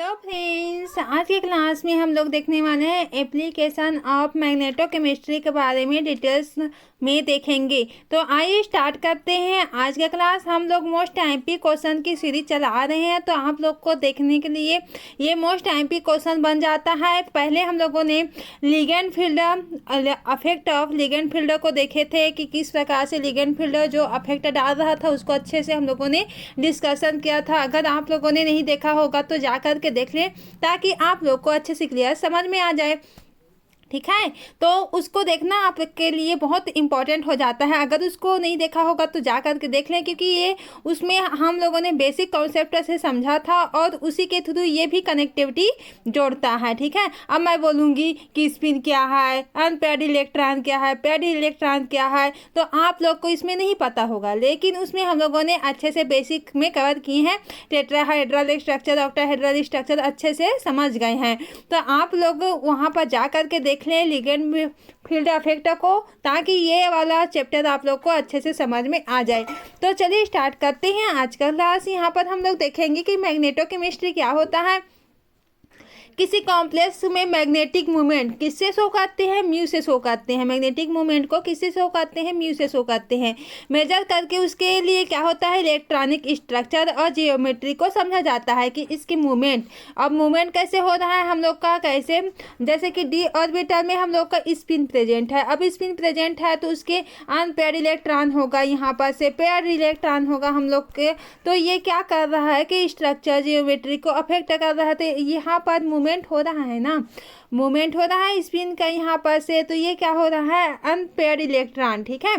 Hello friends, आज के class में हम लोग देखने वाले हैं एप्लीकेशन ऑफ मैग्नेटोकेमिस्ट्री के बारे में डिटेल्स में देखेंगे। तो आइए स्टार्ट करते हैं आज का क्लास। हम लोग मोस्ट आईएमपी क्वेश्चन की सीरीज चला रहे हैं, तो आप लोग को देखने के लिए ये मोस्ट आईएमपी क्वेश्चन बन जाता है। पहले हम लोगों ने ligand field affect of ligand field को देखे थे कि किस प्रकार से लिगेंड फील्ड जो अफेक्ट डाल रहा था उसको अच्छे से हम लोगों ने डिस्कशन किया था। अगर आप लोगों ने नहीं देखा होगा तो जा करके देख लें ताकि आप लोग को अच्छे से क्लियर समझ में आ जाए, ठीक है। तो उसको देखना आपके लिए बहुत इंपॉर्टेंट हो जाता है। अगर उसको नहीं देखा होगा तो जा करके देख लें, क्योंकि ये उसमें हम लोगों ने बेसिक कॉन्सेप्ट से समझा था और उसी के थ्रू ये भी कनेक्टिविटी जोड़ता है, ठीक है। अब मैं बोलूँगी कि स्पिन क्या है, अनपेयर्ड इलेक्ट्रॉन क्या है, पेयर्ड इलेक्ट्रॉन क्या है, तो आप लोग को इसमें नहीं पता होगा, लेकिन उसमें हम लोगों ने अच्छे से बेसिक में कवर किए हैं। टेट्राहेड्रल स्ट्रक्चर, ऑक्टाहेड्रल स्ट्रक्चर अच्छे से समझ गए हैं। तो आप लोग वहाँ पर जा करके देख लें लिगेंड फील्ड अफेक्ट को, ताकि ये वाला चैप्टर आप लोग को अच्छे से समझ में आ जाए। तो चलिए स्टार्ट करते हैं आज का क्लास। यहाँ पर हम लोग देखेंगे कि मैग्नेटोकेमिस्ट्री क्या होता है। किसी कॉम्प्लेक्स में मैग्नेटिक मूवमेंट किससे शो करते हैं, म्यू से शो करते हैं। मैग्नेटिक मूवमेंट को किससे शो करते हैं, म्यू से शो करते हैं। मेजर करके उसके लिए क्या होता है, इलेक्ट्रॉनिक स्ट्रक्चर और जियोमेट्री को समझा जाता है कि इसकी मूवमेंट। अब मूवमेंट कैसे हो रहा है हम लोग का, कैसे, जैसे कि डी ऑर्बिटल में हम लोग का स्पिन प्रेजेंट है। अब स्पिन प्रेजेंट है तो उसके अनपेयर्ड इलेक्ट्रॉन होगा, यहाँ पर से पेयर्ड इलेक्ट्रॉन होगा हम लोग के। तो ये क्या कर रहा है कि स्ट्रक्चर जियोमेट्री को अफेक्ट कर रहा है। तो यहाँ पर मूवमेंट हो रहा है ना, मूवमेंट हो रहा है स्पिन का यहाँ पर से। तो ये क्या हो रहा है, अनपेयर्ड इलेक्ट्रॉन, ठीक है।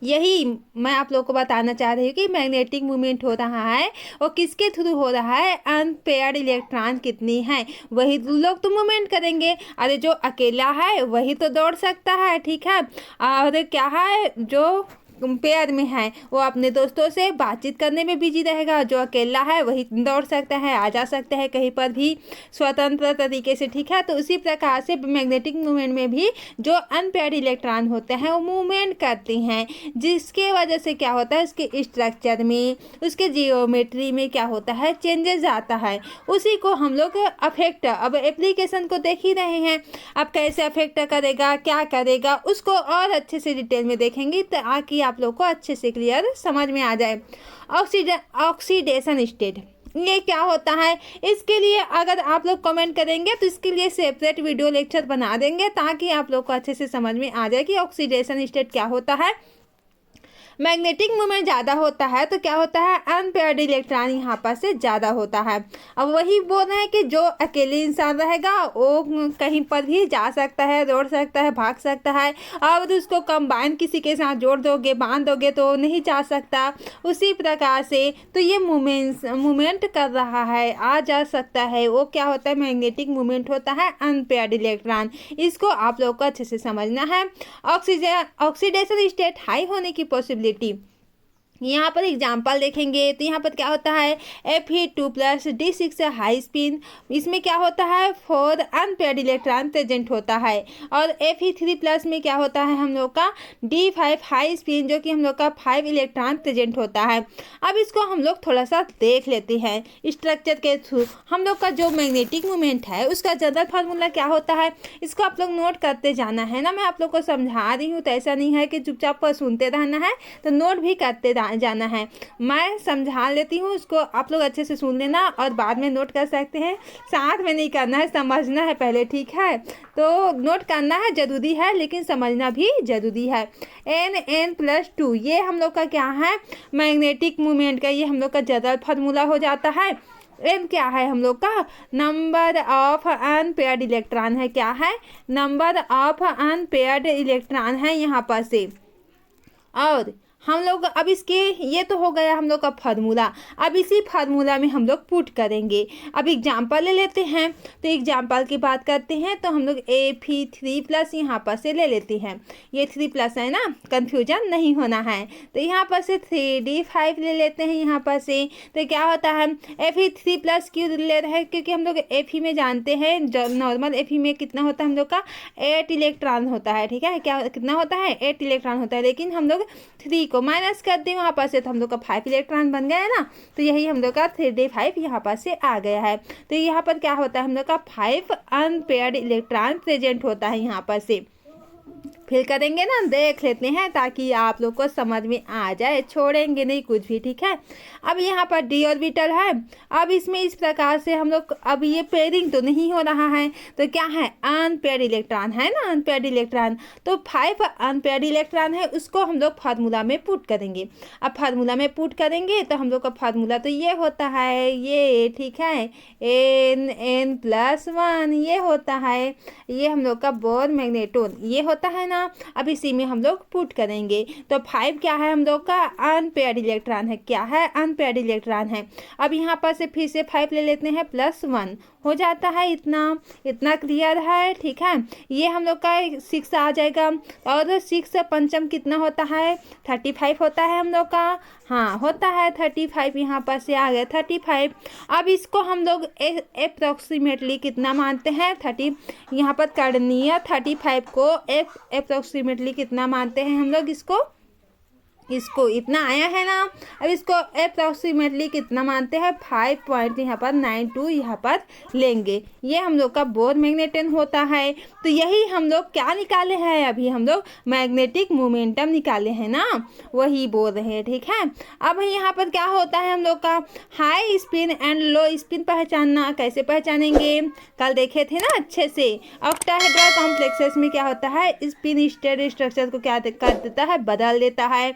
यही मैं आप लोग को बताना चाह रही हूँ कि मैग्नेटिक मूवमेंट हो रहा है और किसके थ्रू हो रहा है, अनपेयर्ड इलेक्ट्रॉन कितनी है वही लोग तो मूवमेंट करेंगे। अरे जो अकेला है वही तो दौड़ सकता है, ठीक है। और क्या है, जो पेयर में है वो अपने दोस्तों से बातचीत करने में बिजी रहेगा। जो अकेला है वही दौड़ सकता है, आ जा सकता है कहीं पर भी स्वतंत्र तरीके से, ठीक है। तो उसी प्रकार से मैग्नेटिक मूवमेंट में भी जो अनपेयर्ड इलेक्ट्रॉन होते हैं वो मूवमेंट करते हैं, जिसके वजह से क्या होता है, उसके स्ट्रक्चर में, उसके जियोमेट्री में क्या होता है, चेंजेस आता है। उसी को हम लोग अफेक्ट, अब एप्लीकेशन को देख ही रहे हैं, अब कैसे अफेक्ट करेगा, क्या करेगा, उसको और अच्छे से डिटेल में देखेंगे ताकि आप लोग को अच्छे से क्लियर समझ में आ जाए। ऑक्सीडेशन स्टेट ये क्या होता है, इसके लिए अगर आप लोग कमेंट करेंगे तो इसके लिए सेपरेट वीडियो लेक्चर बना देंगे ताकि आप लोग को अच्छे से समझ में आ जाए कि ऑक्सीडेशन स्टेट क्या होता है। मैग्नेटिक मूवमेंट ज़्यादा होता है तो क्या होता है, अनपेयर्ड इलेक्ट्रॉन यहाँ पर से ज़्यादा होता है। अब वही बोल रहे हैं कि जो अकेले इंसान रहेगा वो कहीं पर भी जा सकता है, दौड़ सकता है, भाग सकता है। और उसको कंबाइन किसी के साथ जोड़ दोगे, बांध दोगे तो नहीं जा सकता। उसी प्रकार से तो ये मूवमेंट कर रहा है, आ जा सकता है, वो क्या होता है, मैग्नेटिक मूवमेंट होता है अनपेयर्ड इलेक्ट्रॉन। इसको आप लोग को अच्छे से समझना है। ऑक्सीडेशन स्टेट हाई होने की पॉसिबिलिटी, यहाँ पर एग्जाम्पल देखेंगे तो यहाँ पर क्या होता है, Fe2+ D6 हाई स्पिन, इसमें क्या होता है 4 अनपेयर्ड इलेक्ट्रॉन प्रेजेंट होता है। और Fe3+ में क्या होता है हम लोग का D5 हाई स्पिन, जो कि हम लोग का 5 इलेक्ट्रॉन प्रेजेंट होता है। अब इसको हम लोग थोड़ा सा देख लेते हैं स्ट्रक्चर के थ्रू। हम लोग का जो मैग्नेटिक मूवमेंट है उसका जनरल फार्मूला क्या होता है, इसको आप लोग नोट करते जाना है ना। मैं आप लोग को समझा रही हूँ तो ऐसा नहीं है कि चुपचाप पर सुनते रहना है, तो नोट भी करते जाना है। मैं समझा लेती हूँ, उसको आप लोग अच्छे से सुन लेना और बाद में नोट कर सकते हैं। साथ में नहीं करना है, समझना है पहले, ठीक है। तो नोट करना है जरूरी है, लेकिन समझना भी जरूरी है। N+2 ये हम लोग का क्या है, मैग्नेटिक मूवमेंट का ये हम लोग का जनरल फार्मूला हो जाता है। एन क्या है हम लोग का, नंबर ऑफ अनपेयर्ड इलेक्ट्रॉन है, क्या है, नंबर ऑफ अनपेयर्ड इलेक्ट्रॉन है यहाँ पर से। और हम लोग अब इसके, ये तो हो गया हम लोग का फार्मूला। अब इसी फार्मूला में हम लोग पुट करेंगे। अब एग्जाम्पल ले लेते हैं, तो एग्जाम्पल की बात करते हैं तो हम लोग Fe3+ यहाँ पर से ले लेते हैं। ये 3+ है ना, कंफ्यूजन नहीं होना है। तो यहाँ पर से 3D5 ले लेते हैं यहाँ पर से। तो क्या होता है, Fe3+ क्यों ले रहे हैं, क्योंकि हम लोग Fe में जानते हैं, नॉर्मल Fe में कितना होता है हम लोग का 8 इलेक्ट्रॉन होता है, ठीक है। क्या कितना होता है, 8 इलेक्ट्रॉन होता है, लेकिन हम लोग 3 को माइनस कर दें वहाँ पर से, तो हम लोग का 5 इलेक्ट्रॉन बन गया है ना। तो यही हम लोग का 3d5 यहाँ पर से आ गया है। तो यहाँ पर क्या होता है, हम लोग का 5 अनपेयर्ड इलेक्ट्रॉन प्रेजेंट होता है यहाँ पर से। फिर करेंगे ना, देख लेते हैं ताकि आप लोग को समझ में आ जाए, छोड़ेंगे नहीं कुछ भी, ठीक है। अब यहाँ पर डी ऑर्बिटल है। अब इसमें इस प्रकार से हम लोग, अब ये पेयरिंग तो नहीं हो रहा है, तो क्या है, अनपेयर्ड इलेक्ट्रॉन है ना, अनपेयर्ड इलेक्ट्रॉन। तो 5 अनपेयर्ड इलेक्ट्रॉन है, उसको हम लोग फार्मूला में पुट करेंगे। अब फार्मूला में पुट करेंगे तो हम लोग का फार्मूला तो ये होता है, ये ठीक है, n+1 ये होता है। ये हम लोग का बोर मैग्नेटोन ये होता है ना। अब इसी में हम लोग पुट करेंगे। तो 5 क्या है, हम लोग का अनपेयर्ड इलेक्ट्रॉन है। क्या है, अनपेयर्ड इलेक्ट्रॉन है। अब यहाँ पर से फिर से 5 ले लेते हैं, +1 हो जाता है। इतना क्लियर है, ठीक है। ये हम लोग का 6 आ जाएगा, और 6 पंचम कितना होता है, 35 होता है हम लोग का। हाँ होता है 35, यहाँ पर से आ गया 35। अब इसको हम लोग अप्रोक्सीमेटली कितना मानते हैं, 30 यहाँ पर करनी है। 35 को अप्रोक्सीमेटली कितना मानते हैं हम लोग, इसको इतना आया है ना। अब इसको अप्रोक्सीमेटली कितना मानते हैं, 5 यहाँ पर 92 यहाँ पर लेंगे। ये हम लोग का बोर मैग्नेटन होता है। तो यही हम लोग क्या निकाले हैं, अभी हम लोग मैग्नेटिक मोमेंटम निकाले हैं ना, वही बोल रहे हैं, ठीक है। अब यहाँ पर क्या होता है, हम लोग का high spin and low spin पहचानना। कैसे पहचानेंगे, कल देखे थे ना अच्छे से। ऑक्टाहेड्रल कॉम्प्लेक्सेस में क्या होता है, स्पिन स्टेट स्ट्रक्चर को क्या कर देता है, बदल देता है।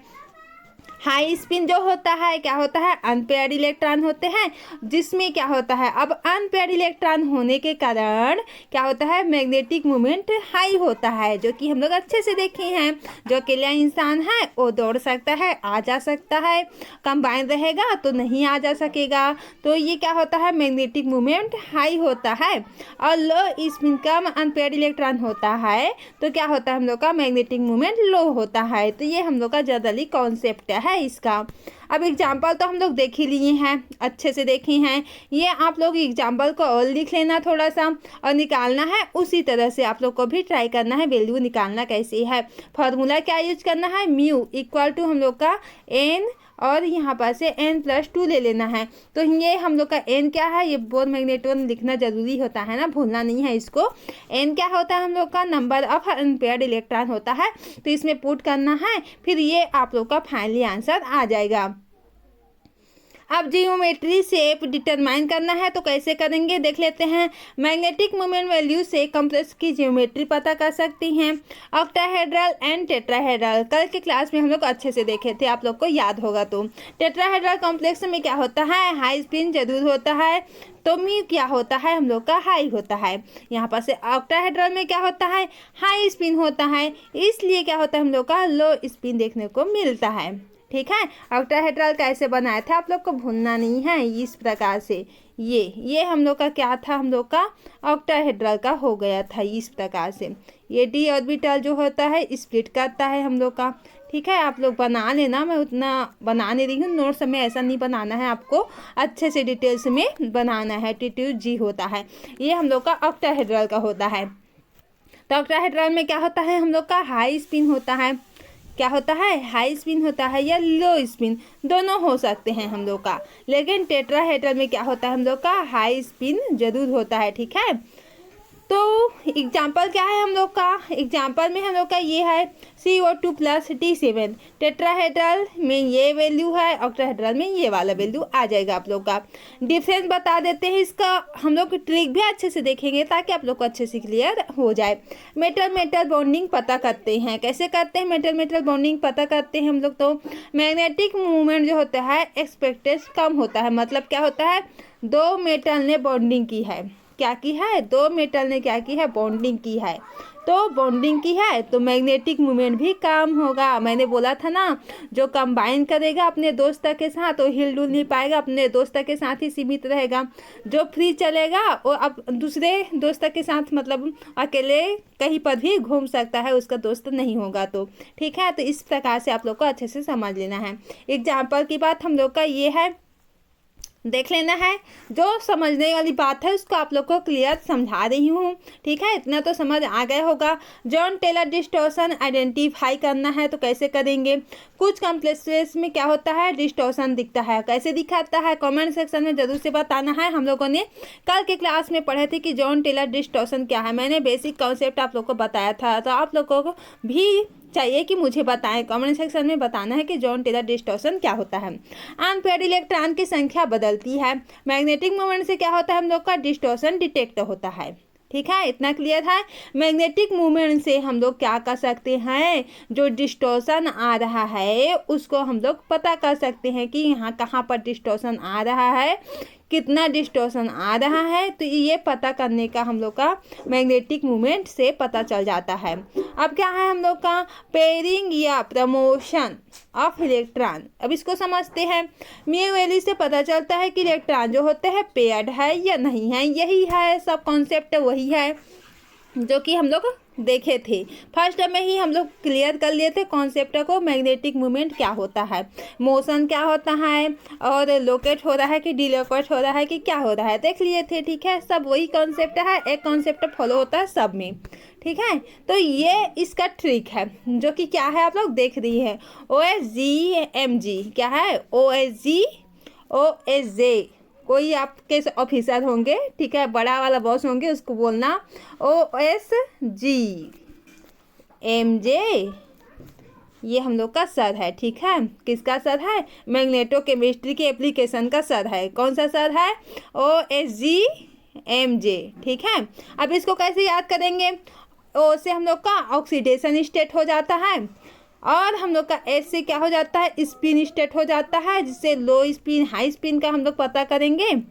हाई स्पिन जो होता है, क्या होता है, अनपेयर्ड इलेक्ट्रॉन होते हैं, जिसमें क्या होता है, अब अनपेयर्ड इलेक्ट्रॉन होने के कारण क्या होता है, मैग्नेटिक मोमेंट हाई होता है, जो कि हम लोग अच्छे से देखे हैं। जो अकेला इंसान है वो दौड़ सकता है, आ जा सकता है, कंबाइन रहेगा तो नहीं आ जा सकेगा। तो ये क्या होता है, मैग्नेटिक मोमेंट हाई होता है। और लो स्पिन का अनपेयर्ड इलेक्ट्रॉन होता है, तो क्या होता है, हम लोग का मैग्नेटिक मोमेंट लो होता है। तो ये हम लोग का जनरली कॉन्सेप्ट है इसका। अब एग्जाम्पल तो हम लोग देख ही लिए हैं, अच्छे से देखे हैं। ये आप लोग एग्जाम्पल को और लिख लेना थोड़ा सा, और निकालना है उसी तरह से आप लोग को भी ट्राई करना है, वैल्यू निकालना कैसे है। फार्मूला क्या यूज करना है, म्यू इक्वल टू हम लोग का n, और यहाँ पर से n+2 ले लेना है। तो ये हम लोग का n क्या है, ये बोर मैग्नेटोन लिखना जरूरी होता है ना, भूलना नहीं है इसको। n क्या होता है, हम लोग का नंबर ऑफ अनपेयर्ड इलेक्ट्रॉन होता है। तो इसमें पुट करना है, फिर ये आप लोग का फाइनली आंसर आ जाएगा। अब जियोमेट्री शेप डिटरमाइन करना है, तो कैसे करेंगे देख लेते हैं। मैग्नेटिक मोमेंट वैल्यू से कॉम्प्लेक्स की जियोमेट्री पता कर सकती हैं। ऑक्टाहेड्रल एंड टेट्राहेड्रल कल के क्लास में हम लोग अच्छे से देखे थे, आप लोग को याद होगा। तो टेट्राहेड्रल कॉम्प्लेक्स में क्या होता है, हाई स्पिन जरूर होता है, तो म्यू क्या होता है, हम लोग का हाई होता है। यहाँ पर से ऑक्टाहेड्रल में क्या होता है, हाई स्पिन होता है, इसलिए क्या होता है, हम लोग का लो स्पिन देखने को मिलता है, ठीक है। ऑक्टाहेड्रल कैसे बनाया था आप लोग को भूलना नहीं है, इस प्रकार से। ये हम लोग का क्या था, हम लोग का ऑक्टाहेड्रल का हो गया था इस प्रकार से। ये डी ऑर्बिटल जो होता है स्प्लिट करता है हम लोग का, ठीक है। आप लोग बना लेना, मैं उतना बना नहीं रही हूँ, नोट्स में ऐसा नहीं बनाना है, आपको अच्छे से डिटेल्स में बनाना है। T2G होता है, ये हम लोग का ऑक्टाहेड्रल का होता है। तो ऑक्टाहेड्रल में क्या होता है, हम लोग का हाई स्पिन होता है। क्या होता है, हाई स्पिन होता है या लो स्पिन, दोनों हो सकते हैं हम लोग का। लेकिन टेट्राहेड्रल में क्या होता है, हम लोग का हाई स्पिन जरूर होता है, ठीक है। तो एग्जाम्पल क्या है हम लोग का, एग्जाम्पल में हम लोग का ये है CO2 + T7। टेट्राहेड्रल में ये वैल्यू है, ऑक्टाहेड्रल में ये वाला वैल्यू आ जाएगा आप लोग का। डिफरेंस बता देते हैं इसका, हम लोग ट्रिक भी अच्छे से देखेंगे ताकि आप लोग को अच्छे से क्लियर हो जाए। मेटल मेटल बॉन्डिंग पता करते हैं, कैसे करते हैं मेटल मेटल बॉन्डिंग पता करते हैं हम लोग। तो मैग्नेटिक मूवमेंट जो होता है एक्सपेक्टेड कम होता है, मतलब क्या होता है, दो मेटल ने बॉन्डिंग की है, क्या की है, दो मेटल ने क्या की है, बॉन्डिंग की है। तो बॉन्डिंग की है तो मैग्नेटिक मूवमेंट भी कम होगा। मैंने बोला था ना, जो कंबाइन करेगा अपने दोस्त के साथ तो हिल डुल नहीं पाएगा, अपने दोस्त के साथ ही सीमित रहेगा। जो फ्री चलेगा वो अब दूसरे दोस्त के साथ, मतलब अकेले कहीं पर भी घूम सकता है, उसका दोस्त नहीं होगा। तो ठीक है, तो इस प्रकार से आप लोग को अच्छे से समझ लेना है। एग्जाम्पल की बात हम लोग का ये है, देख लेना है। जो समझने वाली बात है उसको आप लोग को क्लियर समझा रही हूँ, ठीक है। इतना तो समझ आ गया होगा। जॉन टेलर डिस्टॉर्शन आइडेंटिफाई करना है तो कैसे करेंगे। कुछ कॉम्प्लेक्सेस में क्या होता है, डिस्टॉर्शन दिखता है, कैसे दिखाता है, कमेंट सेक्शन में जरूर से बताना है। हम लोगों ने कल के क्लास में पढ़े थे कि जॉन टेलर डिस्टॉर्शन क्या है। मैंने बेसिक कॉन्सेप्ट आप लोग को बताया था, तो आप लोगों को भी चाहिए कि मुझे बताएं, कमेंट सेक्शन में बताना है कि जॉन टेलर डिस्टॉर्शन क्या होता है। अनपेयर्ड इलेक्ट्रॉन की संख्या बदलती है। मैग्नेटिक मोमेंट से क्या होता है, हम लोग का डिस्टॉर्शन डिटेक्ट होता है, ठीक है। इतना क्लियर है। मैग्नेटिक मूवमेंट से हम लोग क्या कर सकते हैं, जो डिस्टॉर्शन आ रहा है उसको हम लोग पता कर सकते हैं कि यहाँ कहाँ पर डिस्टॉर्शन आ रहा है, कितना डिस्टॉर्शन आ रहा है। तो ये पता करने का हम लोग का मैग्नेटिक मूवमेंट से पता चल जाता है। अब क्या है हम लोग का, पेयरिंग या प्रमोशन ऑफ इलेक्ट्रॉन। अब इसको समझते हैं। म्यू वैल्यू से पता चलता है कि इलेक्ट्रॉन जो होते हैं पेयर्ड है या नहीं है। यही है सब कॉन्सेप्ट, वही है जो कि हम लोग देखे थे। फर्स्ट में ही हम लोग क्लियर कर लिए थे कॉन्सेप्ट को, मैग्नेटिक मूवमेंट क्या होता है, मोशन क्या होता है, और लोकेट हो रहा है कि डिलोकेट हो रहा है कि क्या हो रहा है, देख लिए थे, ठीक है। सब वही कॉन्सेप्ट है, एक कॉन्सेप्ट फॉलो होता है सब में, ठीक है। तो ये इसका ट्रिक है जो कि क्या है आप लोग देख रही है। OSGMG क्या है, OSG कोई आपके ऑफिसर होंगे, ठीक है, बड़ा वाला बॉस होंगे, उसको बोलना OSGMJ। ये हम लोग का सर है, ठीक है। किसका सर है, मैग्नेटो केमिस्ट्री के एप्लीकेशन का सर है। कौन सा सर है, OSGMJ, ठीक है। अब इसको कैसे याद करेंगे, ओ से हम लोग का ऑक्सीडेशन स्टेट हो जाता है, और हम लोग का एस से क्या हो जाता है, स्पिन स्टेट हो जाता है, जिससे लो स्पिन हाई स्पिन का हम लोग पता करेंगे।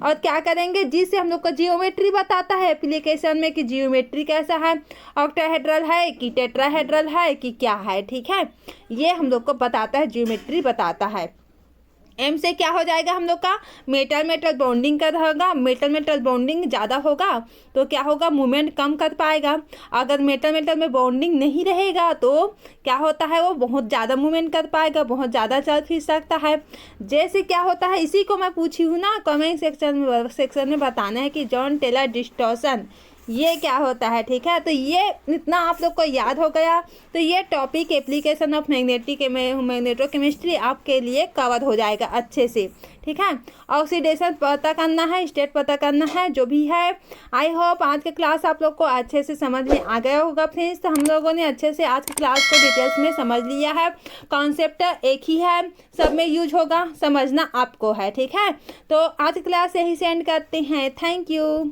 और क्या करेंगे, जिससे हम लोग को जियोमेट्री बताता है एप्लीकेशन में कि जियोमेट्री कैसा है, ऑक्टाहेड्रल है कि टेट्राहेड्रल है कि क्या है, ठीक है। ये हम लोग को बताता है, जियोमेट्री बताता है। एम से क्या हो जाएगा हम लोग का, मेटल मेटल बॉन्डिंग का रहेगा। मेटल मेटल बॉन्डिंग ज़्यादा होगा तो क्या होगा, मूवमेंट कम कर पाएगा। अगर मेटल मेटल में बॉन्डिंग नहीं रहेगा तो क्या होता है, वो बहुत ज़्यादा मूवमेंट कर पाएगा, बहुत ज़्यादा चल फिर सकता है। जैसे क्या होता है, इसी को मैं पूछी हूँ ना, कमेंट सेक्शन में बताना है कि जॉन टेलर डिस्टॉर्शन ये क्या होता है, ठीक है। तो ये इतना आप लोग को याद हो गया, तो ये टॉपिक एप्लीकेशन ऑफ मैग्नेटोकेमिस्ट्री आपके लिए कवर हो जाएगा अच्छे से, ठीक है। ऑक्सीडेशन पता करना है, स्टेट पता करना है, जो भी है। आई होप आज के क्लास आप लोग को अच्छे से समझ में आ गया होगा फ्रेंड्स। तो हम लोगों ने अच्छे से आज की क्लास को डिटेल्स में समझ लिया है। कॉन्सेप्ट एक ही है, सब में यूज होगा, समझना आपको है, ठीक है। तो आज की क्लास यही से एंड करते हैं। Thank you.